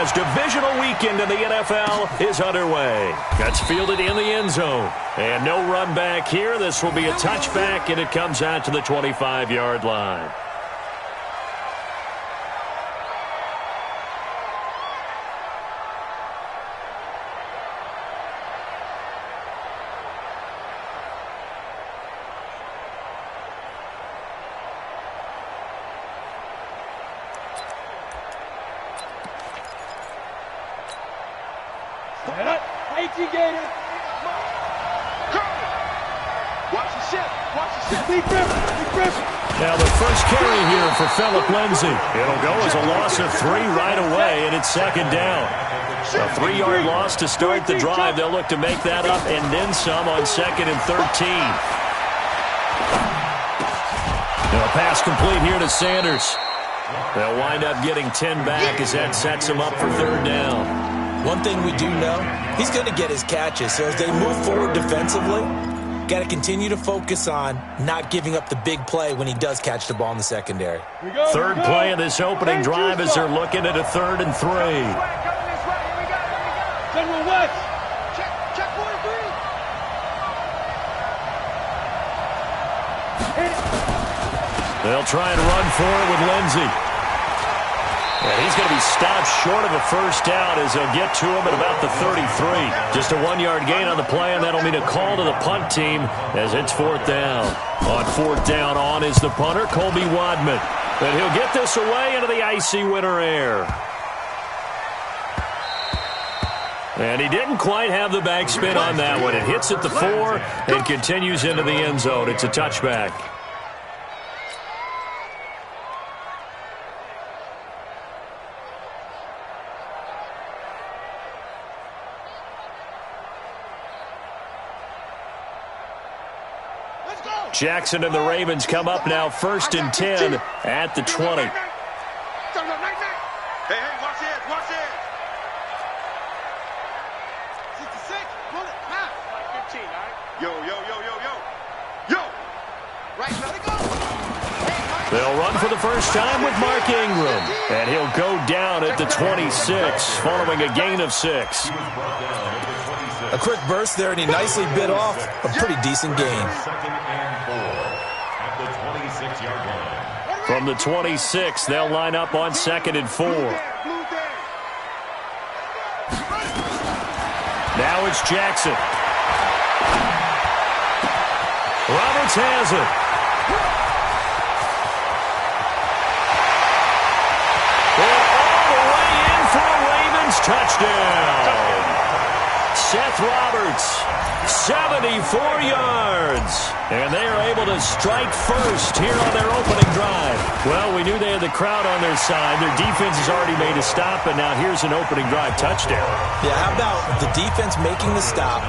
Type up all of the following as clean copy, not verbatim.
Football's divisional weekend in the NFL is underway. That's fielded in the end zone. And no run back here. This will be a touchback, and it comes out to the 25-yard line. Now the first carry here for Phillip Lindsay. It'll go as a loss of 3 right away, and it's second down. A 3-yard loss to start the drive. They'll look to make that up and then some on 2nd and 13. Now a pass complete here to Sanders. They'll wind up getting 10 back as that sets them up for 3rd down. One thing we do know, he's going to get his catches. So as they move forward defensively, got to continue to focus on not giving up the big play when he does catch the ball in the secondary. Third play of this opening drive as they're looking at a 3rd and 3. General West. Check 43. They'll try and run for it with Lindsay. And he's going to be stopped short of a first down as they'll get to him at about the 33. Just a 1-yard gain on the play, and that'll mean a call to the punt team as it's 4th down. On 4th down, on is the punter, Colby Wadman. And he'll get this away into the icy winter air. And he didn't quite have the backspin on that one. It hits at the 4 and continues into the end zone. It's a touchback. Jackson and the Ravens come up now 1st and 10 at the 20. Hey, watch it, watch it. 66, pull it, pass. Like 15, all right? Yo. Right, let it go. They'll run for the first time with Mark Ingram. And he'll go down at the 26 following a gain of 6. A quick burst there, and he nicely bit off a pretty decent gain. From the 26, they'll line up on 2nd and 4. Now it's Jackson. Roberts has it. And all the way in for a Ravens touchdown. Seth Roberts, 74 yards. And they are able to strike first here on their opening drive. Well, we knew they had the crowd on their side. Their defense has already made a stop, and now here's an opening drive touchdown. Yeah, how about the defense making the stop,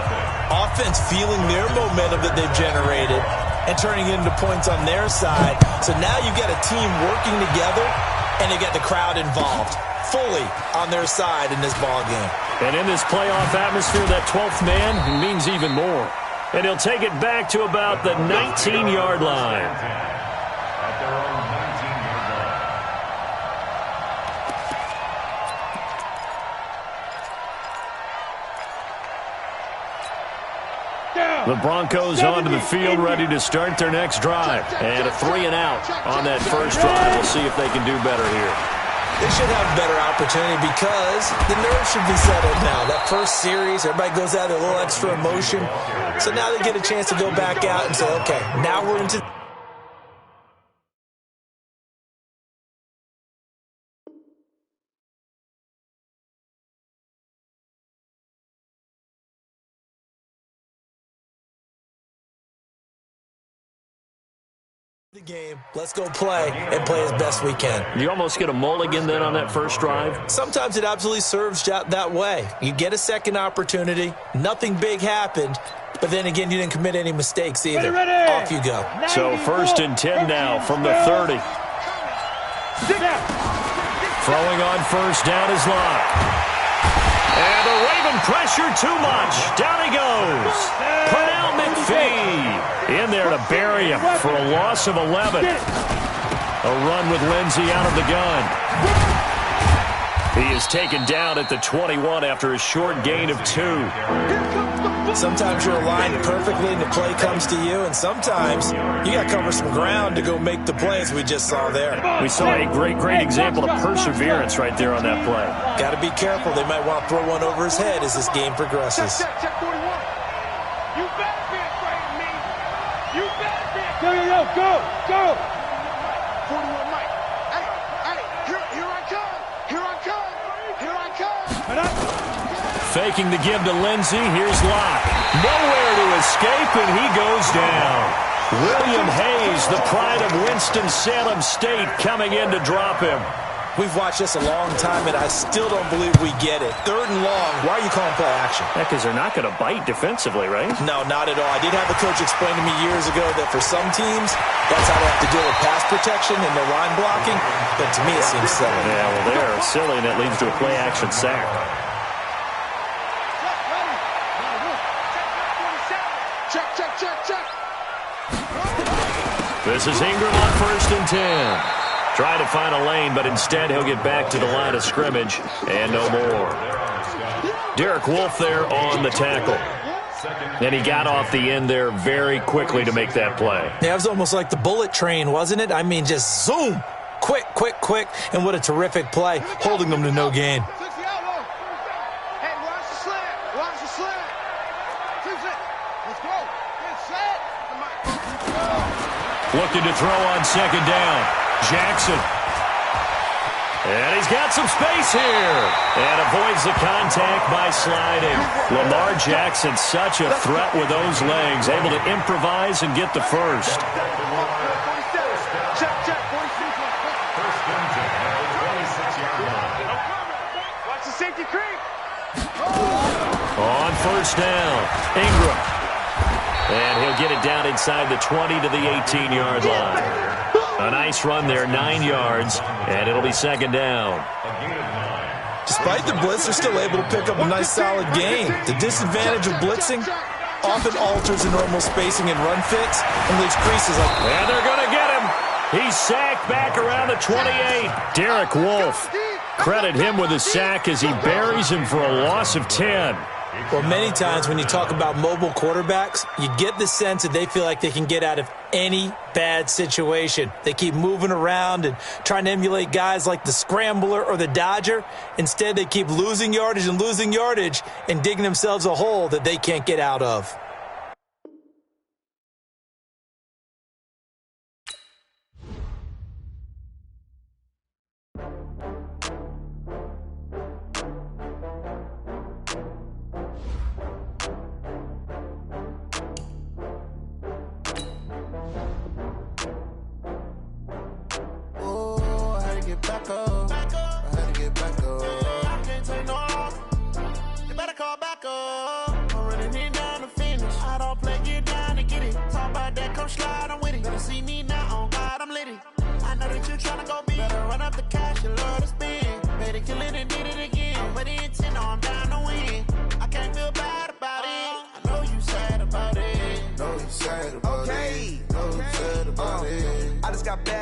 offense feeling their momentum that they've generated, and turning it into points on their side. So now you've got a team working together, and you got the crowd involved fully on their side in this ball game. And in this playoff atmosphere, that 12th man means even more. And he'll take it back to about the 19-yard line. The Broncos onto the field, ready to start their next drive. And a 3 and out on that first drive. We'll see if they can do better here. They should have a better opportunity because the nerves should be settled now. That first series, everybody goes out with a little extra emotion. So now they get a chance to go back out and say, okay, now we're into the game. Let's go play and play as best we can. You almost get a mulligan then on that first drive? Sometimes it absolutely serves that way. You get a second opportunity. Nothing big happened. But then again, you didn't commit any mistakes either. Ready. Off you go. So 1st and 10 now from the 30. Throwing on first down is Locke. And the Raven pressure too much. Down he goes. Pernell McPhee in there to bury him for a loss of 11. A run with Lindsay out of the gun. He he is taken down at the 21 after a short gain of 2. Sometimes you're aligned perfectly and the play comes to you, and sometimes you got to cover some ground to go make the plays we just saw there. We saw a great example of perseverance right there on that play. Got to be careful. They might want to throw one over his head as this game progresses. Check 41. You better be afraid of me. You better be afraid. Go. 41 Mike. Hey, here I come. Here I come. Faking the give to Lindsey. Here's Locke. Nowhere to escape, and he goes down. William Hayes, the pride of Winston-Salem State, coming in to drop him. We've watched this a long time, and I still don't believe we get it. 3rd and long. Why are you calling play action? Because they're not going to bite defensively, right? No, not at all. I did have a coach explain to me years ago that for some teams, that's how they have to deal with pass protection and their line blocking. But to me, it seems silly. Yeah, well, they're silly, and it leads to a play action sack. Check. This is Ingram on 1st and 10. Try to find a lane, but instead he'll get back to the line of scrimmage and no more. Derek Wolfe there on the tackle. And he got off the end there very quickly to make that play. Yeah, it was almost like the bullet train, wasn't it? I mean, just zoom. Quick. And what a terrific play, holding them to no gain. Hey, watch the slant. Let's go. Get set. Looking to throw on 2nd down. Jackson. And he's got some space here. And avoids the contact by sliding. Lamar Jackson, such a threat with those legs. Able to improvise and get the first. Check. Watch the safety creep. On 1st down, Ingram. And he'll get it down inside the 20 to the 18-yard line. A nice run there, 9 yards, and it'll be 2nd down. Despite the blitz, they're still able to pick up a nice solid gain. The disadvantage of blitzing often alters the normal spacing and run fits and leaves creases like... And they're going to get him. He's sacked back around the 28. Derek Wolfe. Credit him with a sack as he buries him for a loss of 10. Well, many times when you talk about mobile quarterbacks, you get the sense that they feel like they can get out of any bad situation. They keep moving around and trying to emulate guys like the Scrambler or the Dodger. Instead, they keep losing yardage and digging themselves a hole that they can't get out of.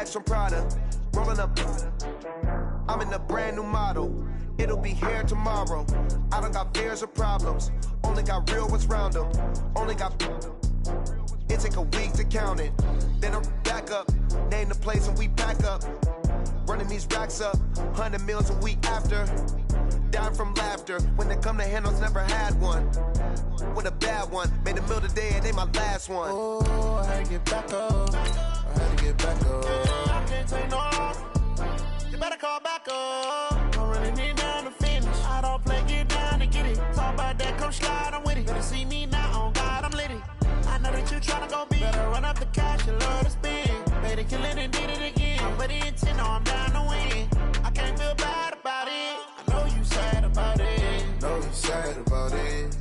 From Prada, rolling up. I'm in a brand new model. It'll be here tomorrow. I don't got fears or problems. Only got real ones round them. Only got. It take a week to count it. Then I'm back up. Name the place and we pack up. Running these racks up. 100 meals a week after. Dying from laughter. When they come to handles, never had one. With a bad one. Made a meal today and they my last one. Oh, I had to get back up. I can't take no loss. You better call back up. I'm running it down to finish. I don't play, get down to get it. Talk about that, come slide, I'm with it. Better see me now, on God, I'm litty. I know that you tryna go big. Better run up the cash, you love to spend. Made a killing and did it again. But the intent, no, I'm down to win. I can't feel bad about it. I know you sad about it. Know you sad about it.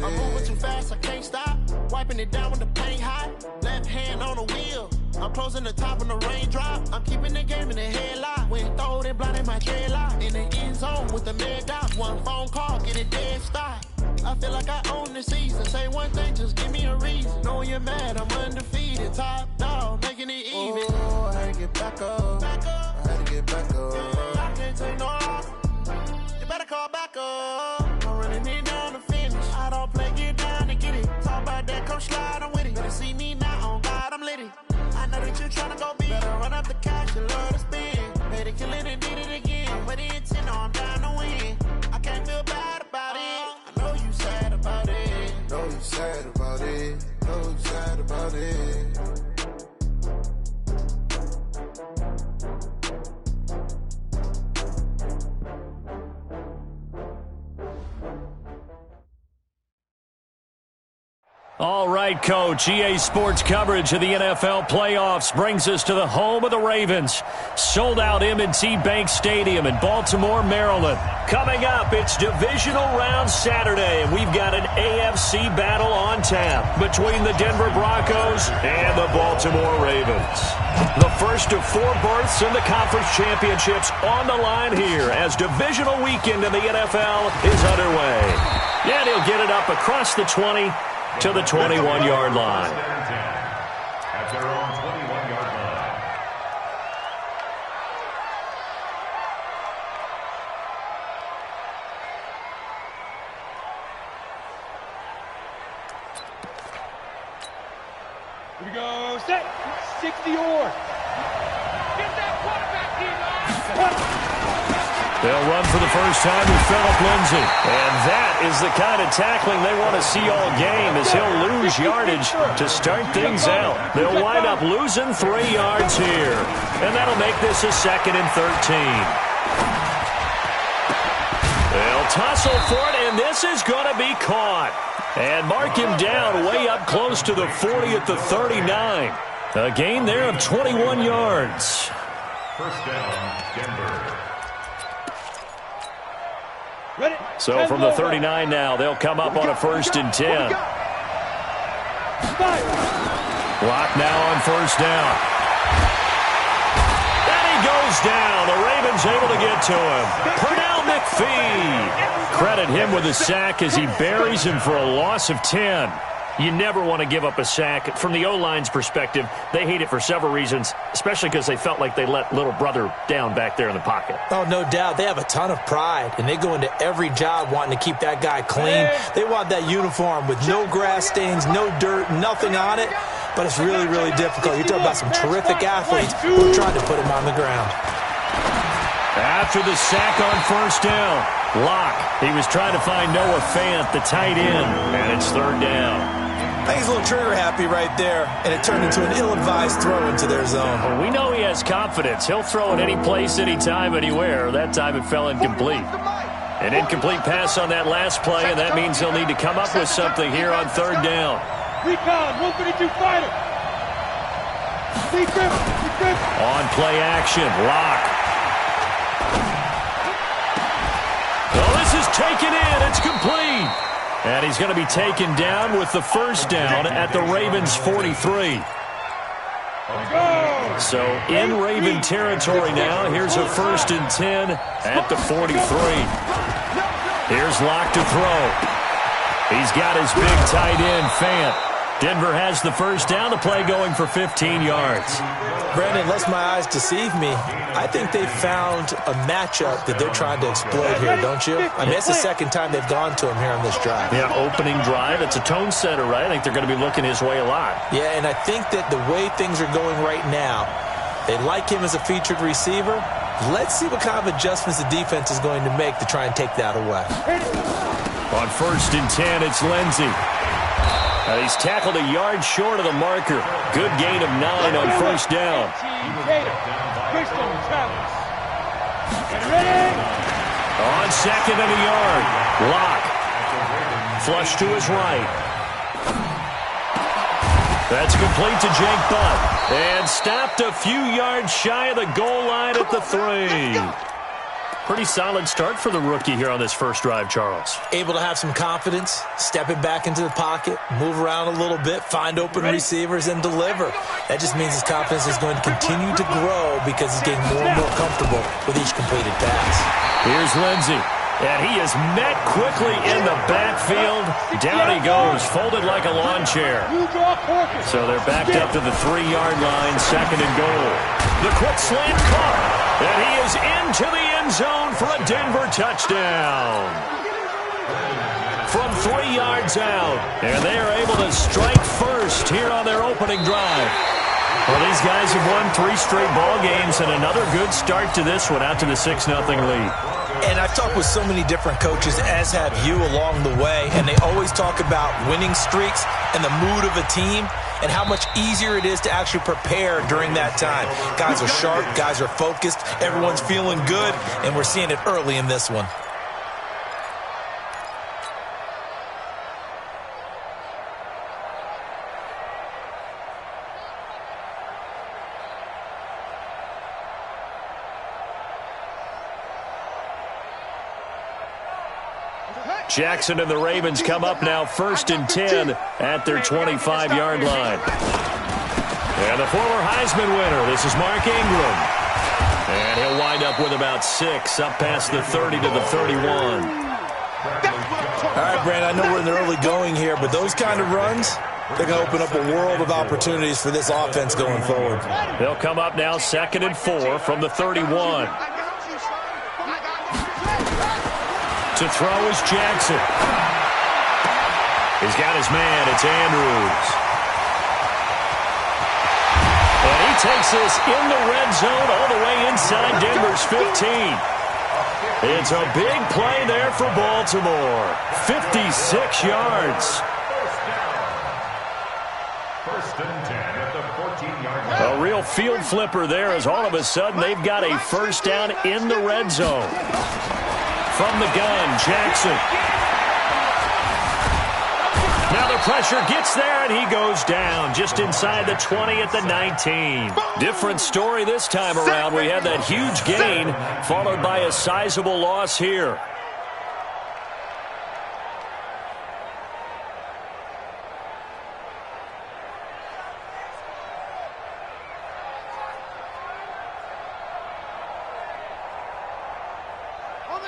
I'm moving too fast, I can't stop. Wiping it down with the paint hot. Left hand on the wheel. I'm closing the top when the raindrop. I'm keeping the game in the headlock. When throwed and blinded my dreadlock. In the end zone with the mad dot. One phone call, get it dead stop. I feel like I own the season. Say one thing, just give me a reason. Knowing you're mad, I'm undefeated. Top dog, making it even. Oh, I had to get back up. I had to get back up. I can't take no loss. call back up. I'm running it down to finish. I don't play, get down to get it. Talk about that, come slide, I'm with it. Better see me now, on God, I'm litty. I know that you're trying to go big. Better run up the cash, you love to spend. Made it kill it and did it again. But the intent, no, I'm down to win. I can't feel bad about it. I know you sad about it. Know you sad about it. Know you sad about it. All right, Coach. EA Sports coverage of the NFL playoffs brings us to the home of the Ravens. Sold out M&T Bank Stadium in Baltimore, Maryland. Coming up, it's divisional round Saturday, and we've got an AFC battle on tap between the Denver Broncos and the Baltimore Ravens. The first of 4 berths in the conference championships on the line here as divisional weekend in the NFL is underway. And he'll get it up across the 20 to the 21-yard line. At their own 21-yard line. Here we go. Set. 60 or. Get that quarterback in. They'll run for the first time with Phillip Lindsay. And that is the kind of tackling they want to see all game as he'll lose yardage to start things out. They'll wind up losing 3 yards here. And that'll make this a 2nd and 13. They'll tussle for it, and this is going to be caught. And mark him down way up close to the 40 at the 39. A gain there of 21 yards. First down, Denver. So from the 39 now, they'll come up on a 1st and 10. Lock now on 1st down. And he goes down. The Ravens able to get to him. Pernell McPhee. Credit him with a sack as he buries him for a loss of 10. You never want to give up a sack. From the O-line's perspective, they hate it for several reasons, especially because they felt like they let little brother down back there in the pocket. Oh, no doubt. They have a ton of pride, and they go into every job wanting to keep that guy clean. They want that uniform with no grass stains, no dirt, nothing on it. But it's really, really difficult. You're talking about some terrific athletes who are trying to put him on the ground. After the sack on 1st down, Locke. He was trying to find Noah Fant, the tight end, and it's 3rd down. I think he's a little trigger happy right there, and it turned into an ill-advised throw into their zone. Well, we know he has confidence. He'll throw it any place, anytime, anywhere. That time it fell incomplete. An incomplete pass on that last play, and that means he'll need to come up with something here on 3rd down. Recon, 132 fighter. On play action, Locke. Well, this is taken in. It's complete. And he's going to be taken down with the 1st down at the Ravens' 43. So in Raven territory now. Here's a 1st and 10 at the 43. Here's Locke to throw. He's got his big tight end, Fant. Denver has the 1st down, the play going for 15 yards. Brandon, lest my eyes deceive me, I think they found a matchup that they're trying to exploit here, don't you? I mean, it's the 2nd time they've gone to him here on this drive. Yeah, opening drive. It's a tone setter, right? I think they're going to be looking his way a lot. Yeah, and I think that the way things are going right now, they like him as a featured receiver. Let's see what kind of adjustments the defense is going to make to try and take that away. On 1st and 10, it's Lindsey. He's tackled a yard short of the marker. Good gain of 9 on 1st down. On 2nd and a yard, Locke. Flush to his right. That's complete to Jake Butt. And stopped a few yards shy of the goal line at the 3. Pretty solid start for the rookie here on this first drive, Charles. Able to have some confidence, stepping back into the pocket, move around a little bit, find open receivers, and deliver. That just means his confidence is going to continue to grow because he's getting more and more comfortable with each completed pass. Here's Lindsey, and he is met quickly in the backfield. Down he goes, folded like a lawn chair. So they're backed up to the 3-yard line, 2nd and goal. The quick slant caught. And he is into the end zone for a Denver touchdown. From 3 yards out. And they are able to strike first here on their opening drive. Well, these guys have won 3 straight ball games and another good start to this one out to the 6-0 lead. And I've talked with so many different coaches, as have you, along the way, and they always talk about winning streaks and the mood of a team and how much easier it is to actually prepare during that time. Guys are sharp, guys are focused, everyone's feeling good, and we're seeing it early in this one. Jackson and the Ravens come up now 1st and 10 at their 25-yard line. And the former Heisman winner, this is Mark Ingram. And he'll wind up with about 6 up past the 30 to the 31. All right, Brand, I know we're in the early going here, but those kind of runs, they're going to open up a world of opportunities for this offense going forward. They'll come up now 2nd and 4 from the 31. To throw is Jackson. He's got his man. It's Andrews. And he takes this in the red zone all the way inside Denver's 15. It's a big play there for Baltimore. 56 yards. First and 10 at the 14-yard line. A real field flipper there as all of a sudden they've got a first down in the red zone. From the gun, Jackson. Now the pressure gets there, and he goes down just inside the 20 at the 19. Different story this time around. We had that huge gain, followed by a sizable loss here.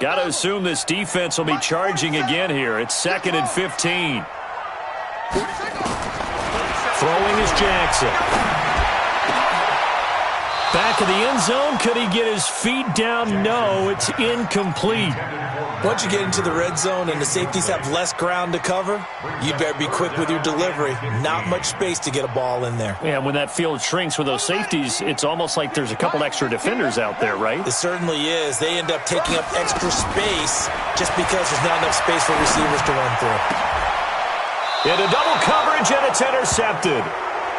Got to assume this defense will be charging again here. It's 2nd and 15. Throwing is Jackson. Back of the end zone. Could he get his feet down? No, it's incomplete. Once you get into the red zone and the safeties have less ground to cover, you better be quick with your delivery. Not much space to get a ball in there. Yeah, when that field shrinks with those safeties, it's almost like there's a couple extra defenders out there, right? It certainly is. They end up taking up extra space just because there's not enough space for receivers to run through. Into double coverage, and it's intercepted.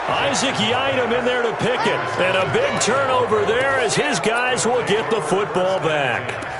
Isaac Yiadom in there to pick it. And a big turnover there as his guys will get the football back.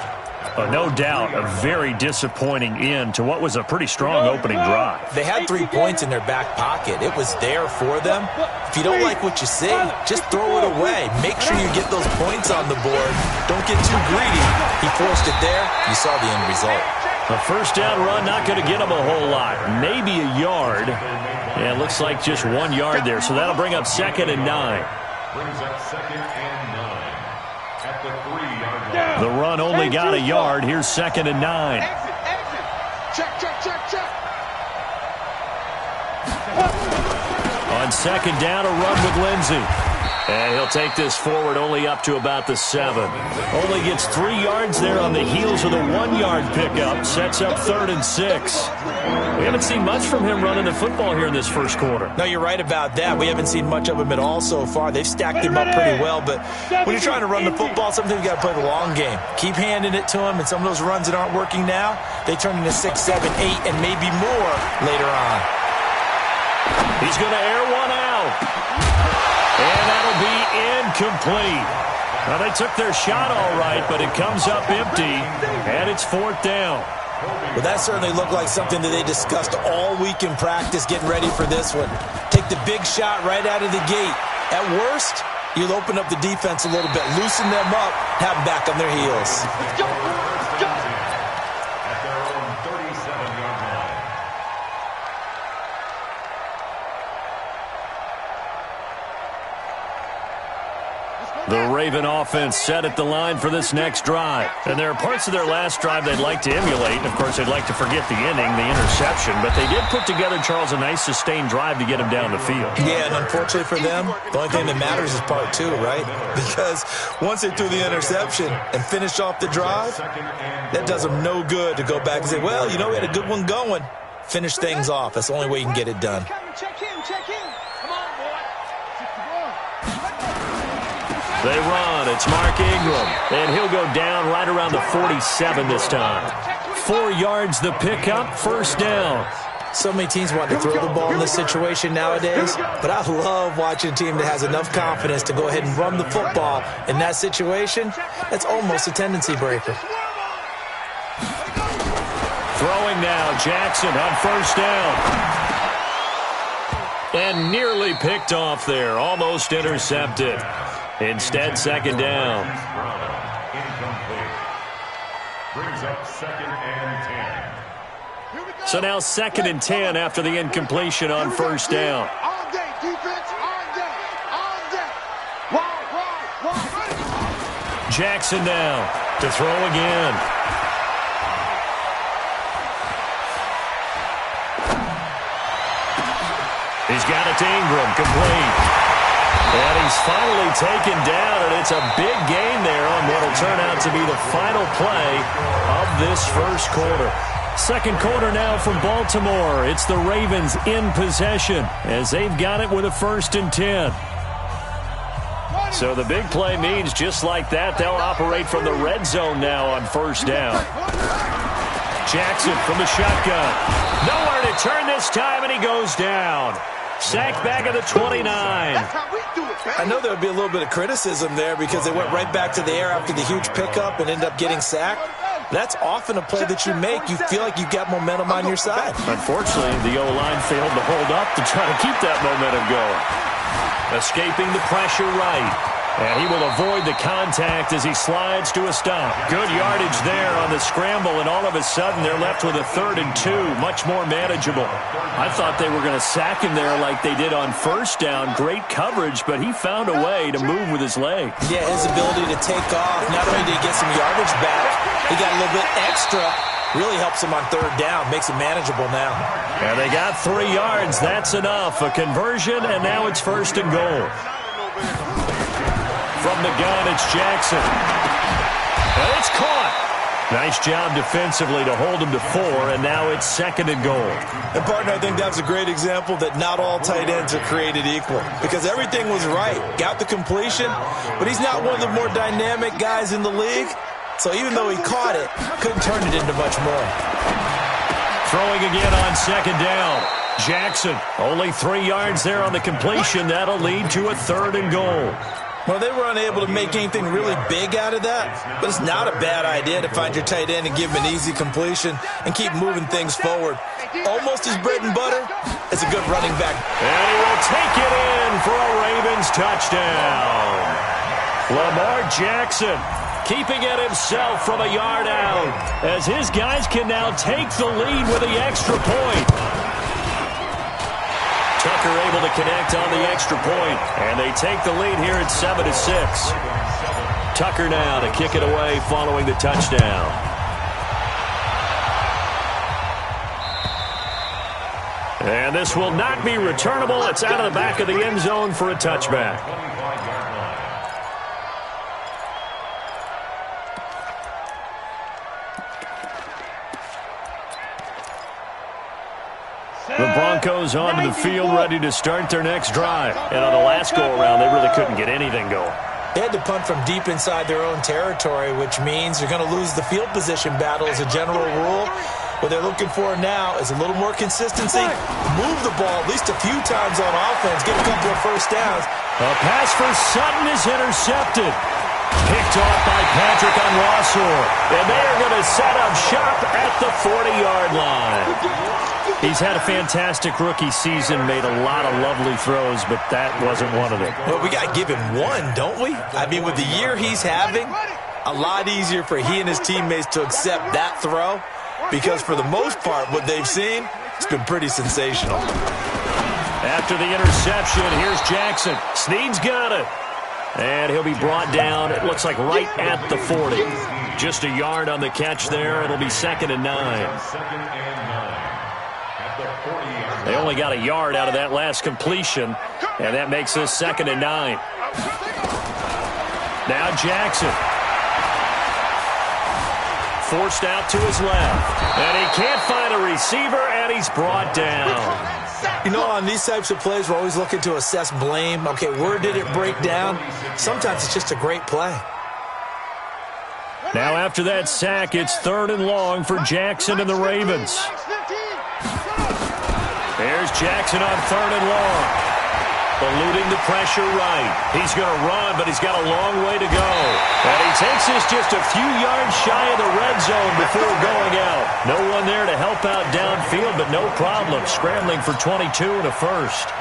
No doubt, a very disappointing end to what was a pretty strong opening drive. They had 3 points in their back pocket. It was there for them. If you don't like what you see, just throw it away. Make sure you get those points on the board. Don't get too greedy. He forced it there. You saw the end result. A first down run, not going to get him a whole lot. Maybe a yard. Yeah, it looks like just 1 yard there. So that'll bring up 2nd and 9. Brings up 2nd and 9 at the 3-yard line. The run only got a yard. Here's 2nd and 9. Check. On 2nd down, a run with Lindsey. And he'll take this forward only up to about the 7. Only gets 3 yards there on the heels of the 1-yard pickup. Sets up 3rd and 6. We haven't seen much from him running the football here in this first quarter. No, you're right about that. We haven't seen much of him at all so far. They've stacked him up pretty well. But when you're trying to run the football, sometimes you got to play the long game. Keep handing it to him. And some of those runs that aren't working now, they turn into 6, 7, 8, and maybe more later on. He's going to air one out. And that'll be incomplete. Now, they took their shot all right, but it comes up empty, and it's 4th down. Well, that certainly looked like something that they discussed all week in practice getting ready for this one. Take the big shot right out of the gate. At worst, you'll open up the defense a little bit, loosen them up, have them back on their heels. At their own 37-yard line. The Raven offense set at the line for this next drive. And there are parts of their last drive they'd like to emulate. And, of course, they'd like to forget the inning, the interception. But they did put together, Charles, a nice sustained drive to get him down the field. Yeah, and unfortunately for them, the only thing that matters is part two, right? Because once they threw the interception and finished off the drive, that does them no good to go back and say, well, you know, we had a good one going. Finish things off. That's the only way you can get it done. Check in. Come on, boy. They run. It's Mark Ingram. And he'll go down right around the 47 this time. 4 yards the pickup, first down. So many teams want to throw the ball in this situation nowadays, but I love watching a team that has enough confidence to go ahead and run the football in that situation. That's almost a tendency breaker. Throwing now, Jackson on first down. And nearly picked off there, almost intercepted. Instead, second down. Brings up 2nd and 10. So now 2nd and 10 after the incompletion on first down. All day, defense, all day, all day. Wow. Jackson now to throw again. He's got it to Ingram, complete. And he's finally taken down, and it's a big gain there on what will turn out to be the final play of this first quarter. Second quarter now from Baltimore. It's the Ravens in possession as they've got it with a 1st and 10. So the big play means just like that, they'll operate from the red zone now on first down. Jackson from the shotgun. Nowhere to turn this time, and he goes down. Sacked back at the 29. I know there would be a little bit of criticism there because they went right back to the air after the huge pickup and ended up getting sacked. That's often a play that you make. You feel like you've got momentum on your side. Unfortunately, the O-line failed to hold up to try to keep that momentum going. Escaping the pressure right. And he will avoid the contact as he slides to a stop. Good yardage there on the scramble, and all of a sudden they're left with a 3rd and 2, much more manageable. I thought they were going to sack him there like they did on first down. Great coverage, but he found a way to move with his leg. Yeah, his ability to take off, not only did he get some yardage back, he got a little bit extra. Really helps him on 3rd down, makes it manageable now. And they got 3 yards. That's enough. A conversion, and now it's 1st and goal. From the gun, it's Jackson. And it's caught. Nice job defensively to hold him to 4, and now it's 2nd and goal. And, partner, I think that was a great example that not all tight ends are created equal because everything was right. Got the completion, but he's not one of the more dynamic guys in the league. So even though he caught it, couldn't turn it into much more. Throwing again on 2nd down. Jackson, only 3 yards there on the completion. That'll lead to a 3rd and goal. Well, they were unable to make anything really big out of that, but it's not a bad idea to find your tight end and give him an easy completion and keep moving things forward. Almost his bread and butter. It's a good running back. And he will take it in for a Ravens touchdown. Lamar Jackson keeping it himself from a yard out as his guys can now take the lead with the extra point. Tucker able to connect on the extra point, and they take the lead here at 7-6. Tucker now to kick it away following the touchdown. And this will not be returnable. It's out of the back of the end zone for a touchback. The Broncos onto the field, ready to start their next drive. And on the last go-around, they really couldn't get anything going. They had to punt from deep inside their own territory, which means you're going to lose the field position battle as a general rule. What they're looking for now is a little more consistency. Move the ball at least a few times on offense. Get a couple of first downs. A pass for Sutton is intercepted. Picked off by Patrick on Rossor. And they are going to set up shop at the 40-yard line. He's had a fantastic rookie season, made a lot of lovely throws, but that wasn't one of them. Well, we got to give him one, don't we? I mean, with the year he's having, a lot easier for he and his teammates to accept that throw because for the most part, what they've seen, it's been pretty sensational. After the interception, here's Jackson. Snead's got it. And he'll be brought down, it looks like right at the 40. Just a yard on the catch there. It'll be 2nd and 9. They only got a yard out of that last completion, and that makes this 2nd and 9. Now Jackson. Forced out to his left. And he can't find a receiver, and he's brought down. You know, on these types of plays, we're always looking to assess blame. Okay, where did it break down? Sometimes it's just a great play. Now after that sack, it's 3rd and long for Jackson and the Ravens. There's Jackson on 3rd and long. Eluding the pressure right. He's going to run, but he's got a long way to go. And he takes this just a few yards shy of the red zone before going out. No one there to help out downfield, but no problem. Scrambling for 22 and a first.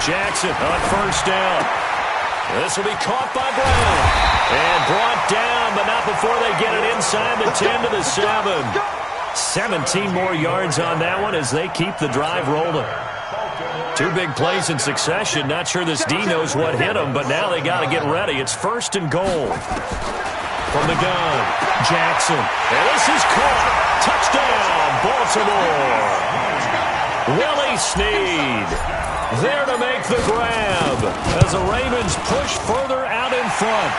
Jackson on 1st down. This will be caught by Brown. And brought down, but not before they get it inside the 10 to the 7. 17 more yards on that one as they keep the drive rolling. 2 big plays in succession. Not sure this D knows what hit them, but now they got to get ready. It's 1st and goal. From the gun, Jackson. And this is caught. Touchdown, Baltimore. Willie Snead there to make the grab as the Ravens push further out in front.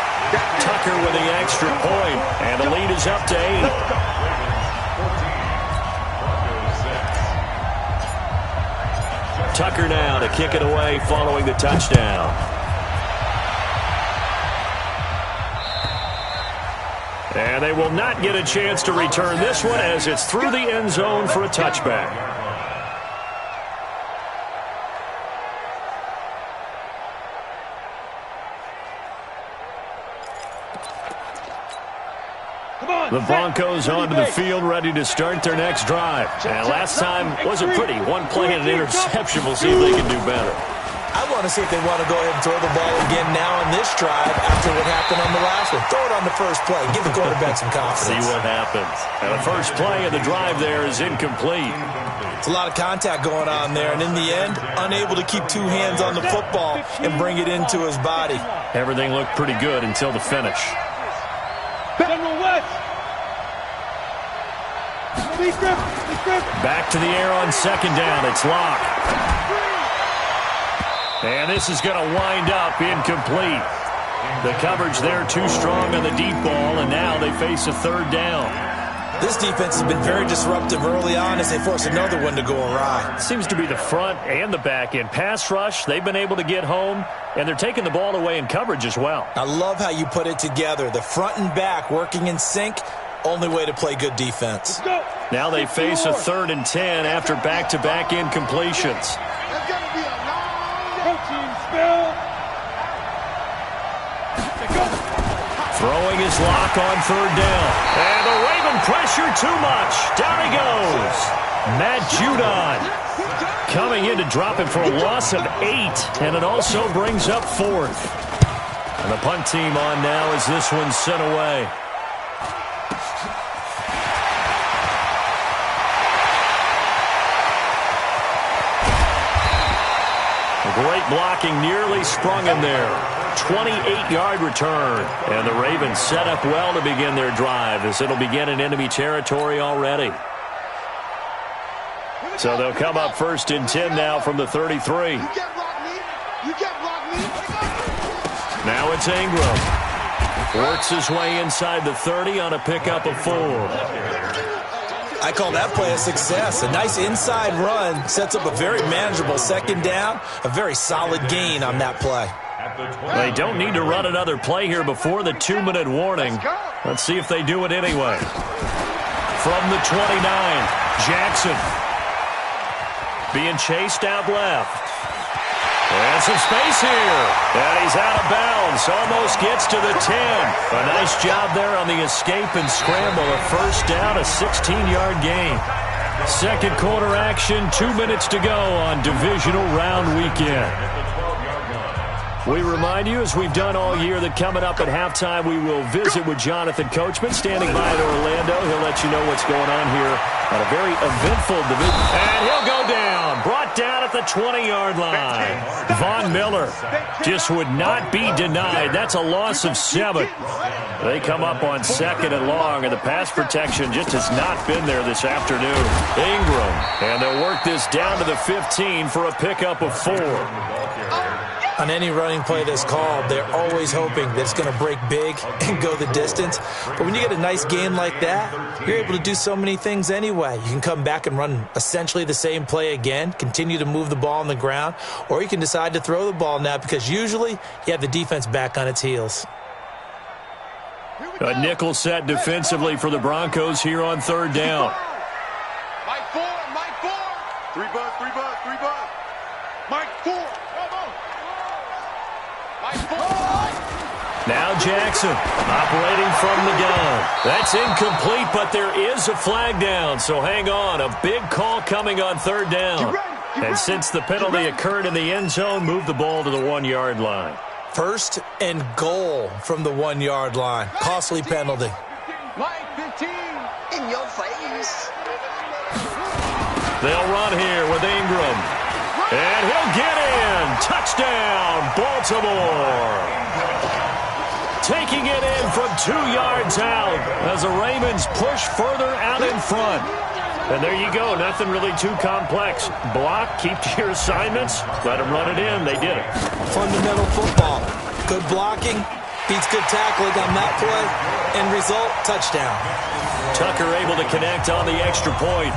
Tucker with the extra point, and the lead is up to 8. Tucker now to kick it away following the touchdown. And they will not get a chance to return this one as it's through the end zone for a touchback. The Broncos onto the field, ready to start their next drive. And last time was a pretty one play and an interception. We'll see if they can do better. I want to see if they want to go ahead and throw the ball again now on this drive after what happened on the last one. Throw it on the first play. Give the quarterback some confidence. See what happens. And the first play of the drive there is incomplete. It's a lot of contact going on there, and in the end, unable to keep 2 hands on the football and bring it into his body. Everything looked pretty good until the finish. General West. Back to the air on 2nd down. It's Locke. And this is going to wind up incomplete. The coverage there too strong on the deep ball, and now they face a 3rd down. This defense has been very disruptive early on as they force another one to go awry. Seems to be the front and the back end. Pass rush, they've been able to get home, and they're taking the ball away in coverage as well. I love how you put it together. The front and back working in sync. Only way to play good defense. Now they face a 3rd and 10 after back-to-back incompletions. Throwing his Lock on 3rd down. And the Raven pressure too much. Down he goes. Matt Judon coming in to drop him for a loss of 8. And it also brings up 4th. And the punt team on now as this one's sent away. Great blocking, nearly sprung him there. 28-yard return. And the Ravens set up well to begin their drive as it'll begin in enemy territory already. So they'll come up 1st and 10 now from the 33. Now it's Ingram. Works his way inside the 30 on a pickup of 4. I call that play a success. A nice inside run sets up a very manageable 2nd down. A very solid gain on that play. They don't need to run another play here before the 2-minute warning. Let's see if they do it anyway. From the 29, Jackson. Being chased out left. And some space here. And he's out of bounds. Almost gets to the 10. A nice job there on the escape and scramble. A 1st down, a 16-yard gain. 2nd quarter action, 2 minutes to go on divisional round weekend. We remind you, as we've done all year, that coming up at halftime, we will visit with Jonathan Coachman, standing by in Orlando. He'll let you know what's going on here on a very eventful division. And he'll go down, brought down at the 20-yard line. Von Miller just would not be denied. That's a loss of 7. They come up on 2nd and long, and the pass protection just has not been there this afternoon. Ingram, and they'll work this down to the 15 for a pickup of 4. On any running play that's called, they're always hoping that it's going to break big and go the distance. But when you get a nice gain like that, you're able to do so many things anyway. You can come back and run essentially the same play again, continue to move the ball on the ground, or you can decide to throw the ball now because usually you have the defense back on its heels. A nickel set defensively for the Broncos here on 3rd down. Mike 4, Mike 4. 3 bucks, 3 bucks, 3 bucks. Mike 4. Now Jackson operating from the gun. That's incomplete, but there is a flag down, so hang on. A big call coming on 3rd down. And since the penalty occurred in the end zone, move the ball to the 1-yard line. 1st and goal from the 1-yard line. Costly penalty. Mike 15. In your face. They'll run here with Ingram. And he'll get in. Touchdown, Baltimore. Taking it in from 2 yards out as the Ravens push further out in front. And there you go. Nothing really too complex. Block, keep to your assignments, let them run it in. They did it. Fundamental football. Good blocking beats good tackling on that play. End result, touchdown. Tucker able to connect on the extra point.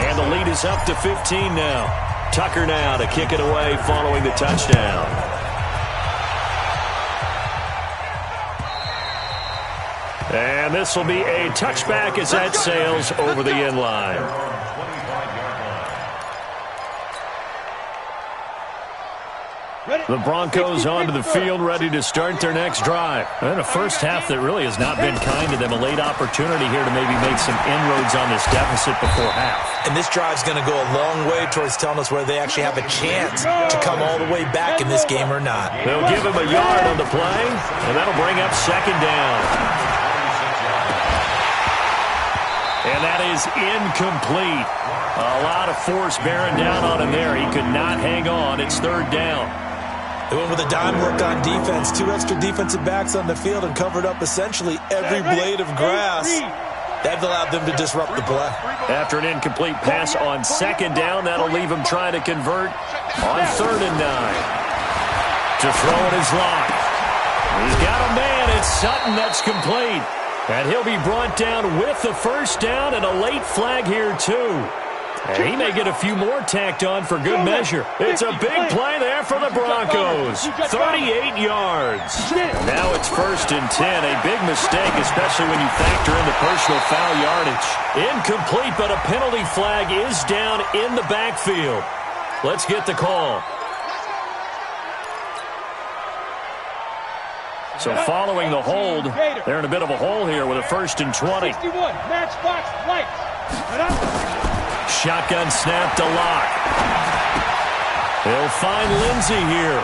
And the lead is up to 15 now. Tucker now to kick it away following the touchdown. And this will be a touchback as that sails over the end line. The Broncos onto the field, ready to start their next drive. And a first half that really has not been kind to them. A late opportunity here to maybe make some inroads on this deficit before half. And this drive's going to go a long way towards telling us whether they actually have a chance to come all the way back in this game or not. They'll give him a yard on the play, and that'll bring up 2nd down. And that is incomplete. A lot of force bearing down on him there. He could not hang on. It's 3rd down. They went with a dime look on defense. 2 extra defensive backs on the field and covered up essentially every blade of grass. That allowed them to disrupt the play. After an incomplete pass on 2nd down, that'll leave him trying to convert on 3rd and 9. To throw in his line. He's got a man. It's Sutton that's complete. And he'll be brought down with the first down and a late flag here, too. And he may get a few more tacked on for good measure. It's a big play there for the Broncos. 38 yards. Now it's 1st and 10. A big mistake, especially when you factor in the personal foul yardage. Incomplete, but a penalty flag is down in the backfield. Let's get the call. So following the hold, they're in a bit of a hole here with a 1st and 20. 61, matchbox lights. Shotgun snap to Locke. They'll find Lindsey here.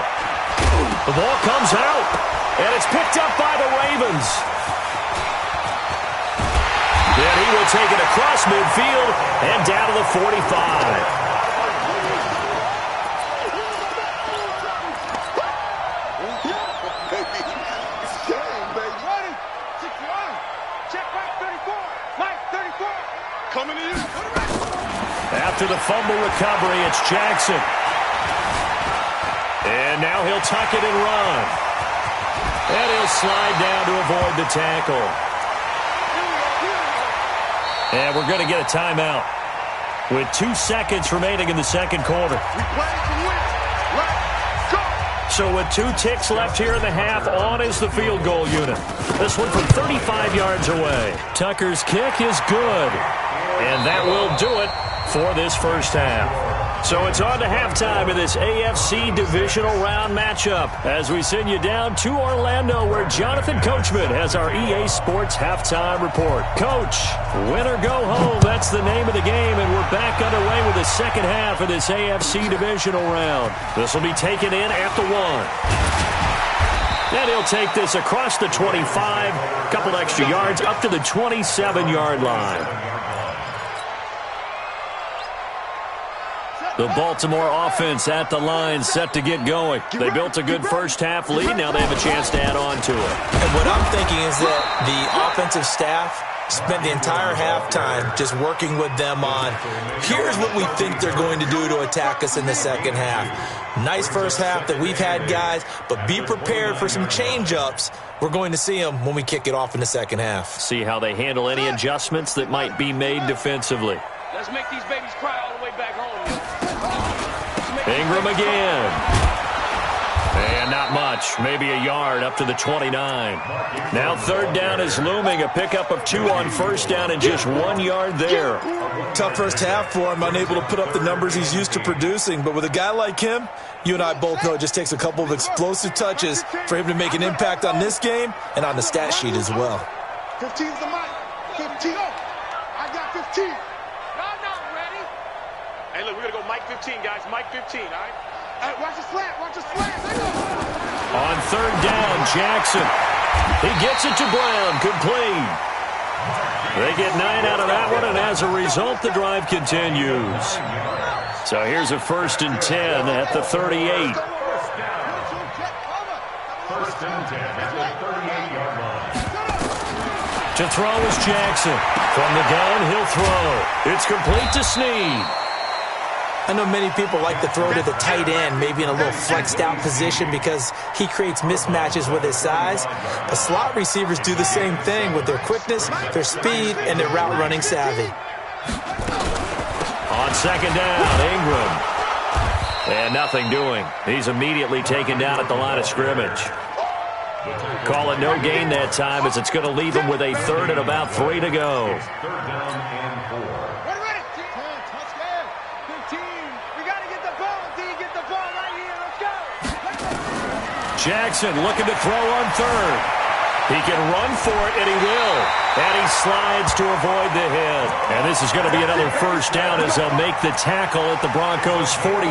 The ball comes out, and it's picked up by the Ravens. Then he will take it across midfield and down to the 45. After the fumble recovery, it's Jackson. And now he'll tuck it and run. And he'll slide down to avoid the tackle. And we're going to get a timeout with 2 seconds remaining in the 2nd quarter. So with 2 ticks left here in the half, on is the field goal unit. This one from 35 yards away. Tucker's kick is good. And that will do it for this first half. So it's on to halftime in this AFC divisional round matchup as we send you down to Orlando where Jonathan Coachman has our EA Sports halftime report. Coach, win or go home, that's the name of the game, and we're back underway with the second half of this AFC divisional round. This will be taken in at the 1. And he'll take this across the 25, a couple extra yards up to the 27-yard line. The Baltimore offense at the line, set to get going. They built a good first-half lead. Now they have a chance to add on to it. And what I'm thinking is that the offensive staff spent the entire halftime just working with them on, here's what we think they're going to do to attack us in the second half. Nice first half that we've had, guys, but be prepared for some change-ups. We're going to see them when we kick it off in the second half. See how they handle any adjustments that might be made defensively. Let's make these babies cry all the way back home. Ingram again. And not much. Maybe a yard up to the 29. Now third down is looming. A pickup of 2 on first down and just 1 yard there. Tough first half for him, unable to put up the numbers he's used to producing. But with a guy like him, you and I both know it just takes a couple of explosive touches for him to make an impact on this game and on the stat sheet as well. 15's the mic. 15. I got 15. Hey, look, we're going to go Mike 15, guys. Mike 15, all right? Hey, watch the slant. Watch the slant. On third down, Jackson. He gets it to Brown. Complete. They get 9 out of that one, and as a result, the drive continues. So here's a 1st and 10 at the 38. First and 10 at the 38-yard line. To throw is Jackson. From the gun, he'll throw. It's complete to Snead. I know many people like to throw to the tight end, maybe in a little flexed out position because he creates mismatches with his size. But slot receivers do the same thing with their quickness, their speed, and their route running savvy. On second down, Ingram. And nothing doing. He's immediately taken down at the line of scrimmage. Call it no gain that time as it's going to leave him with a 3rd and about 3 to go. Third down and 4. Jackson looking to throw on third. He can run for it, and he will. And he slides to avoid the hit. And this is going to be another first down as they'll make the tackle at the Broncos' 43.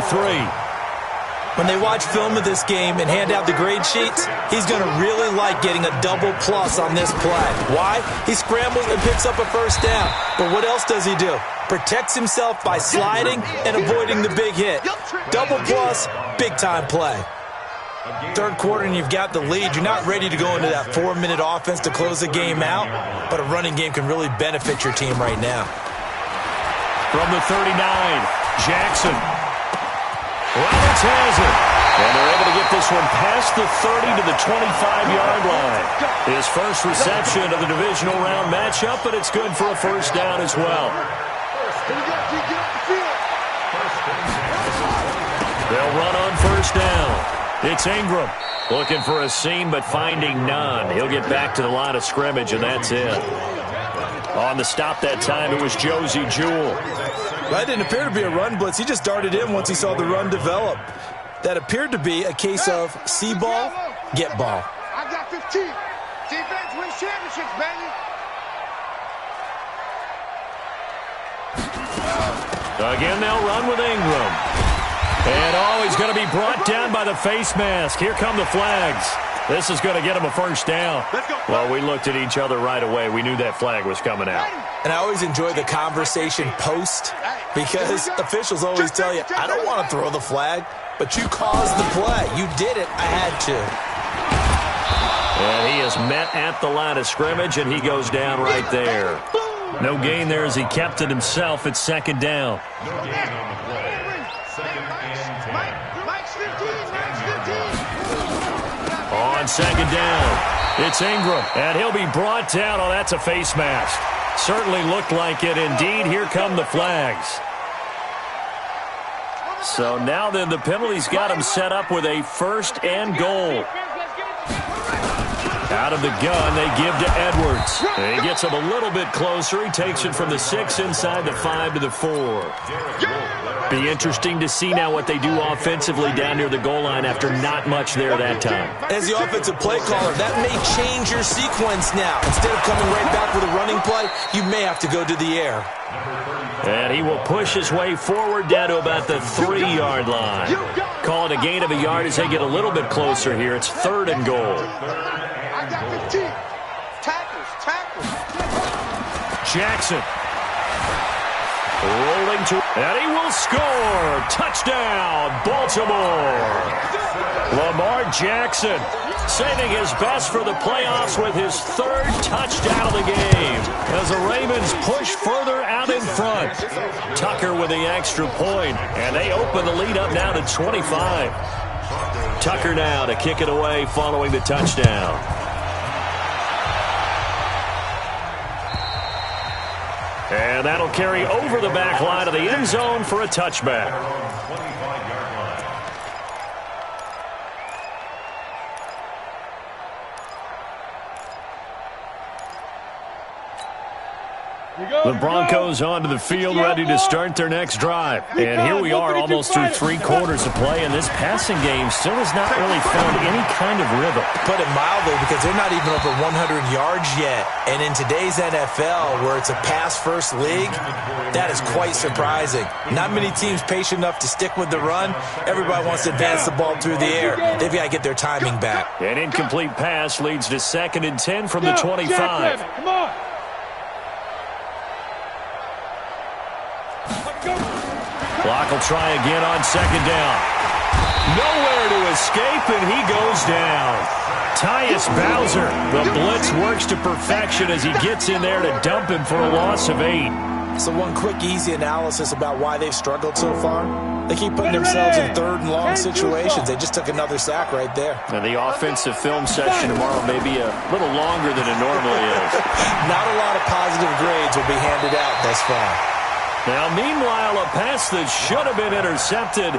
When they watch film of this game and hand out the grade sheets, he's going to really like getting a double plus on this play. Why? He scrambles and picks up a first down. But what else does he do? Protects himself by sliding and avoiding the big hit. Double plus, big-time play. Third quarter and you've got the lead. You're not ready to go into that 4-minute offense to close the game out, but a running game can really benefit your team right now. From the 39, Jackson. Roberts has it. And they're able to get this one past the 30 to the 25-yard line. His first reception of the divisional round matchup, but it's good for a first down as well. They'll run on first down. It's Ingram looking for a seam but finding none. He'll get back to the line of scrimmage, and that's it. On the stop that time, it was Josie Jewell. That didn't appear to be a run blitz. He just darted in once he saw the run develop. That appeared to be a case of see ball, get ball. I got 15. Defense wins championships, baby. Again, they'll run with Ingram. And, he's going to be brought down by the face mask. Here come the flags. This is going to get him a first down. Well, we looked at each other right away. We knew that flag was coming out. And I always enjoy the conversation post because officials always tell you, I don't want to throw the flag, but you caused the play. You did it. I had to. And he is met at the line of scrimmage, and he goes down right there. No gain there as he kept it himself at second down. No gain on the play. Second and 10. Mike's 15. On second down, it's Ingram, and he'll be brought down. Oh, that's a face mask. Certainly looked like it. Indeed, here come the flags. So now then, the penalty's got him set up with a 1st and goal. Out of the gun, they give to Edwards. He gets him a little bit closer. He takes it from the 6 inside the 5 to the 4. Be interesting to see now what they do offensively down near the goal line after not much there that time. As the offensive play caller, that may change your sequence now. Instead of coming right back with a running play, you may have to go to the air. And he will push his way forward down to about the 3-yard line. Call it a gain of a yard as they get a little bit closer here. It's 3rd and goal. I got 15. Tackles. Jackson. Rolling to, and he will score. Touchdown, Baltimore. Lamar Jackson saving his best for the playoffs with his 3rd touchdown of the game as the Ravens push further out in front. Tucker with the extra point, and they open the lead up now to 25. Tucker now to kick it away following the touchdown. And that'll carry over the back line of the end zone for a touchback. The Broncos onto the field, ready to start their next drive. And here we are almost through 3 quarters of play, and this passing game still has not really found any kind of rhythm. Put it mildly, because they're not even over 100 yards yet. And in today's NFL, where it's a pass-first league, that is quite surprising. Not many teams patient enough to stick with the run. Everybody wants to advance the ball through the air. They've got to get their timing back. An incomplete pass leads to 2nd and 10 from the 25. Come on. Clock will try again on 2nd down. Nowhere to escape, and he goes down. Tyus Bowser, the blitz works to perfection as he gets in there to dump him for a loss of 8. So one quick, easy analysis about why they've struggled so far. They keep putting themselves in 3rd and long situations. They just took another sack right there. And the offensive film session tomorrow may be a little longer than it normally is. Not a lot of positive grades will be handed out thus far. Now, meanwhile, a pass that should have been intercepted,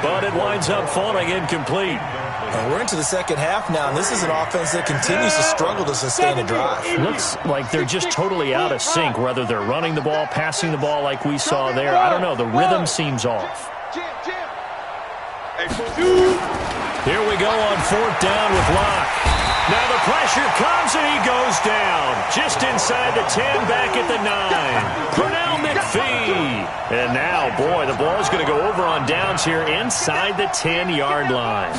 but it winds up falling incomplete. And we're into the 2nd half now, and this is an offense that continues to struggle to sustain a drive. Looks like they're just totally out of sync, whether they're running the ball, passing the ball like we saw there. I don't know. The rhythm seems off. Here we go on 4th down with Locke. Now the pressure comes, and he goes down. Just inside the 10, back at the 9. Pernell McPhee. And now, boy, the ball's going to go over on downs here inside the 10-yard line.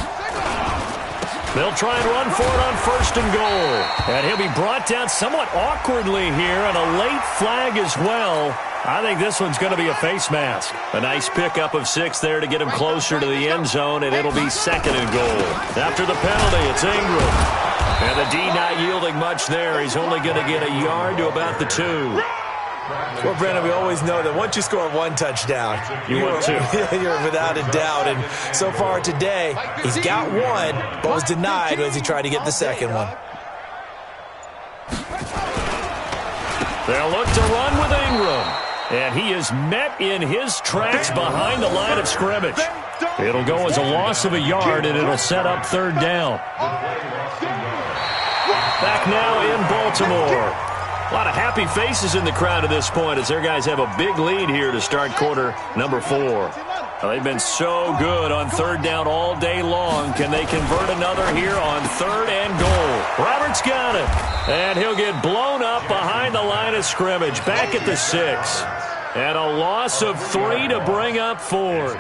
They'll try and run for it on 1st and goal. And he'll be brought down somewhat awkwardly here, and a late flag as well. I think this one's going to be a face mask. A nice pickup of 6 there to get him closer to the end zone, and it'll be 2nd and goal. After the penalty, it's Ingram. And the D not yielding much there. He's only going to get a yard to about the 2. Well, Brandon, we always know that once you score 1 touchdown, you're without a doubt. And so far today, he's got 1, but was denied as he tried to get the 2nd one. They'll look to run with Ingram. And he is met in his tracks behind the line of scrimmage. It'll go as a loss of a yard, and it'll set up 3rd down. Back now in Baltimore. A lot of happy faces in the crowd at this point as their guys have a big lead here to start quarter number 4. Well, they've been so good on 3rd down all day long. Can they convert another here on 3rd and goal? Roberts got it. And he'll get blown up behind the line of scrimmage. Back at the 6. And a loss of 3 to bring up 4th.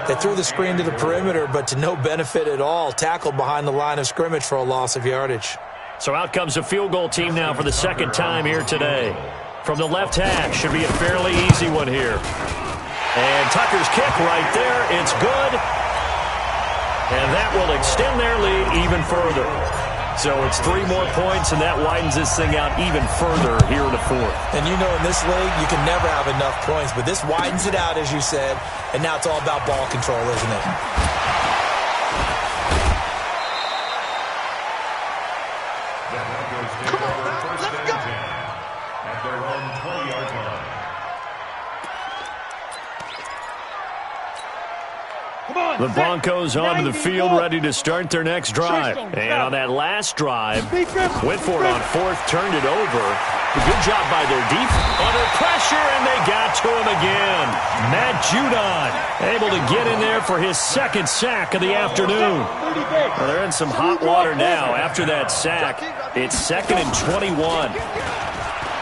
They threw the screen to the perimeter, but to no benefit at all. Tackled behind the line of scrimmage for a loss of yardage. So out comes a field goal team now for the 2nd time here today. From the left hash, should be a fairly easy one here. And Tucker's kick right there. It's good. And that will extend their lead even further. So it's 3 more points, and that widens this thing out even further here in the 4th. And you know in this league, you can never have enough points, but this widens it out, as you said, and now it's all about ball control, isn't it? The The Broncos onto the field, ready to start their next drive. And on that last drive, went for it on fourth, turned it over. Good job by their defense. Under pressure, and they got to him again. Matt Judon able to get in there for his second sack of the afternoon. Well, they're in some hot water now. After that sack, it's 2nd and 21.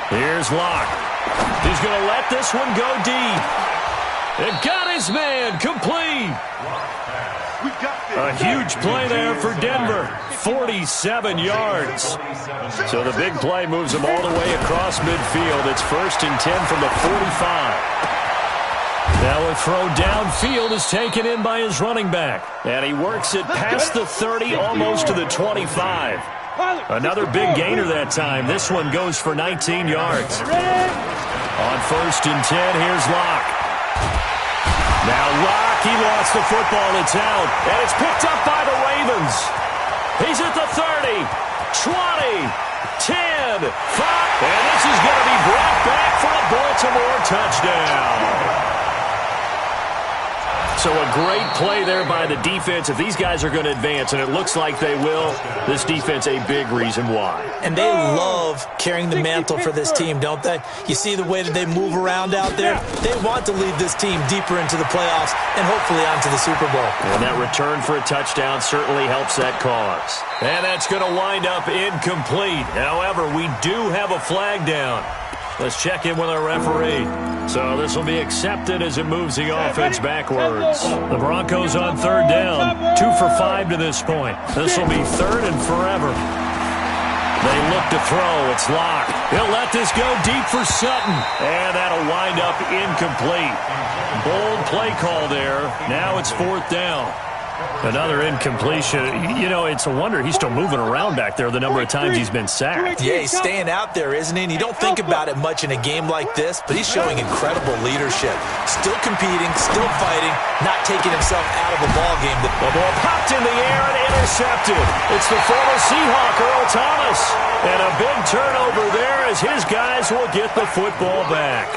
Here's Locke. He's going to let this one go deep. It got his man complete. A huge play there for Denver. 47 yards. So the big play moves them all the way across midfield. It's 1st and 10 from the 45. Now a throw downfield is taken in by his running back. And he works it past the 30, almost to the 25. Another big gainer that time. This one goes for 19 yards. On 1st and 10, here's Locke. Now Locke, he lost the football. It's out. And it's picked up by the Ravens. He's at the 30, 20, 10, 5. And this is going to be brought back for a Baltimore touchdown. So a great play there by the defense. If these guys are going to advance, and it looks like they will, this defense a big reason why. And they love carrying the mantle for this team, don't they? You see the way that they move around out there? They want to lead this team deeper into the playoffs and hopefully onto the Super Bowl. And that return for a touchdown certainly helps that cause. And that's going to wind up incomplete. However, we do have a flag down. Let's check in with our referee. So this will be accepted as it moves the offense backwards. The Broncos on 3rd down. 2 for 5 to this point. This will be 3rd and forever. They look to throw. It's Locke. He'll let this go deep for Sutton. And that'll wind up incomplete. Bold play call there. Now it's 4th down. Another incompletion. You know, it's a wonder he's still moving around back there the number of times he's been sacked. Yeah, he's staying out there, isn't he? And you don't think about it much in a game like this, but he's showing incredible leadership. Still competing, still fighting, not taking himself out of a ball game. The ball popped in the air and intercepted. It's the former Seahawk, Earl Thomas. And a big turnover there as his guys will get the football back.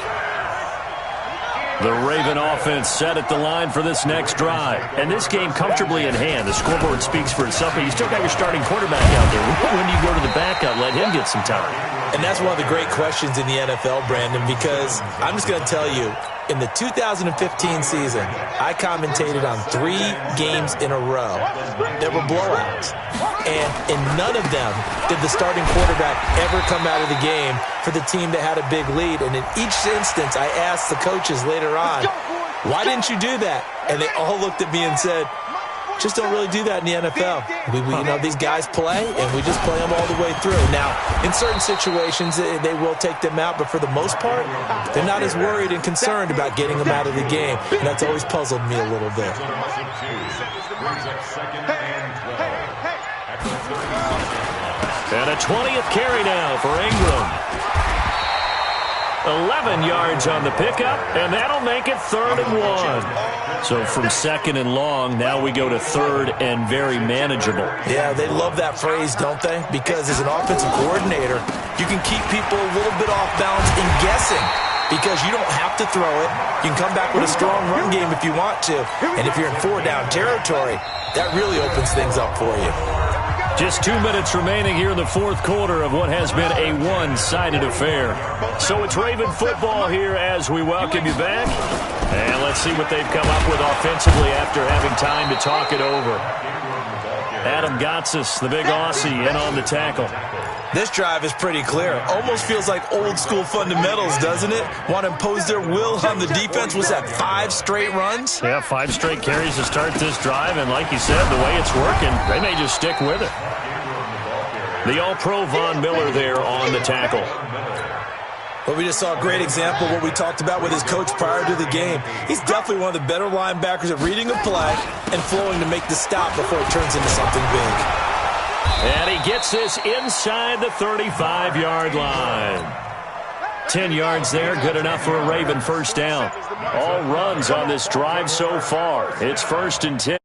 The Raven offense set at the line for this next drive. And this game comfortably in hand. The scoreboard speaks for itself, but you still got your starting quarterback out there. When do you go to the backup, let him get some time? And that's one of the great questions in the NFL, Brandon, because I'm just going to tell you, in the 2015 season, I commentated on 3 games in a row that were blowouts. And in none of them did the starting quarterback ever come out of the game for the team that had a big lead. And in each instance, I asked the coaches later on, why didn't you do that? And they all looked at me and said, just don't really do that in the NFL. You know, these guys play, and we just play them all the way through. Now, in certain situations, they will take them out, but for the most part, they're not as worried and concerned about getting them out of the game. And that's always puzzled me a little bit. And a 20th carry now for Ingram. 11 yards on the pickup, and that'll make it 3rd and 1. So from 2nd and long, now we go to 3rd and very manageable. Yeah, they love that phrase, don't they? Because as an offensive coordinator, you can keep people a little bit off balance and guessing. Because you don't have to throw it. You can come back with a strong run game if you want to. And if you're in 4-down territory, that really opens things up for you. Just 2 minutes remaining here in the 4th quarter of what has been a one-sided affair. So it's Raven football here as we welcome you back. And let's see what they've come up with offensively after having time to talk it over. Adam Gotsis, the big Aussie, in on the tackle. This drive is pretty clear. Almost feels like old-school fundamentals, doesn't it? Want to impose their will on the defense. Was that 5 straight runs? Yeah, 5 straight carries to start this drive. And like you said, the way it's working, they may just stick with it. The All-Pro Von Miller there on the tackle. Well, we just saw a great example of what we talked about with his coach prior to the game. He's definitely one of the better linebackers at reading a play and flowing to make the stop before it turns into something big. And he gets this inside the 35-yard line. 10 yards there, good enough for a Raven first down. All runs on this drive so far. It's 1st and 10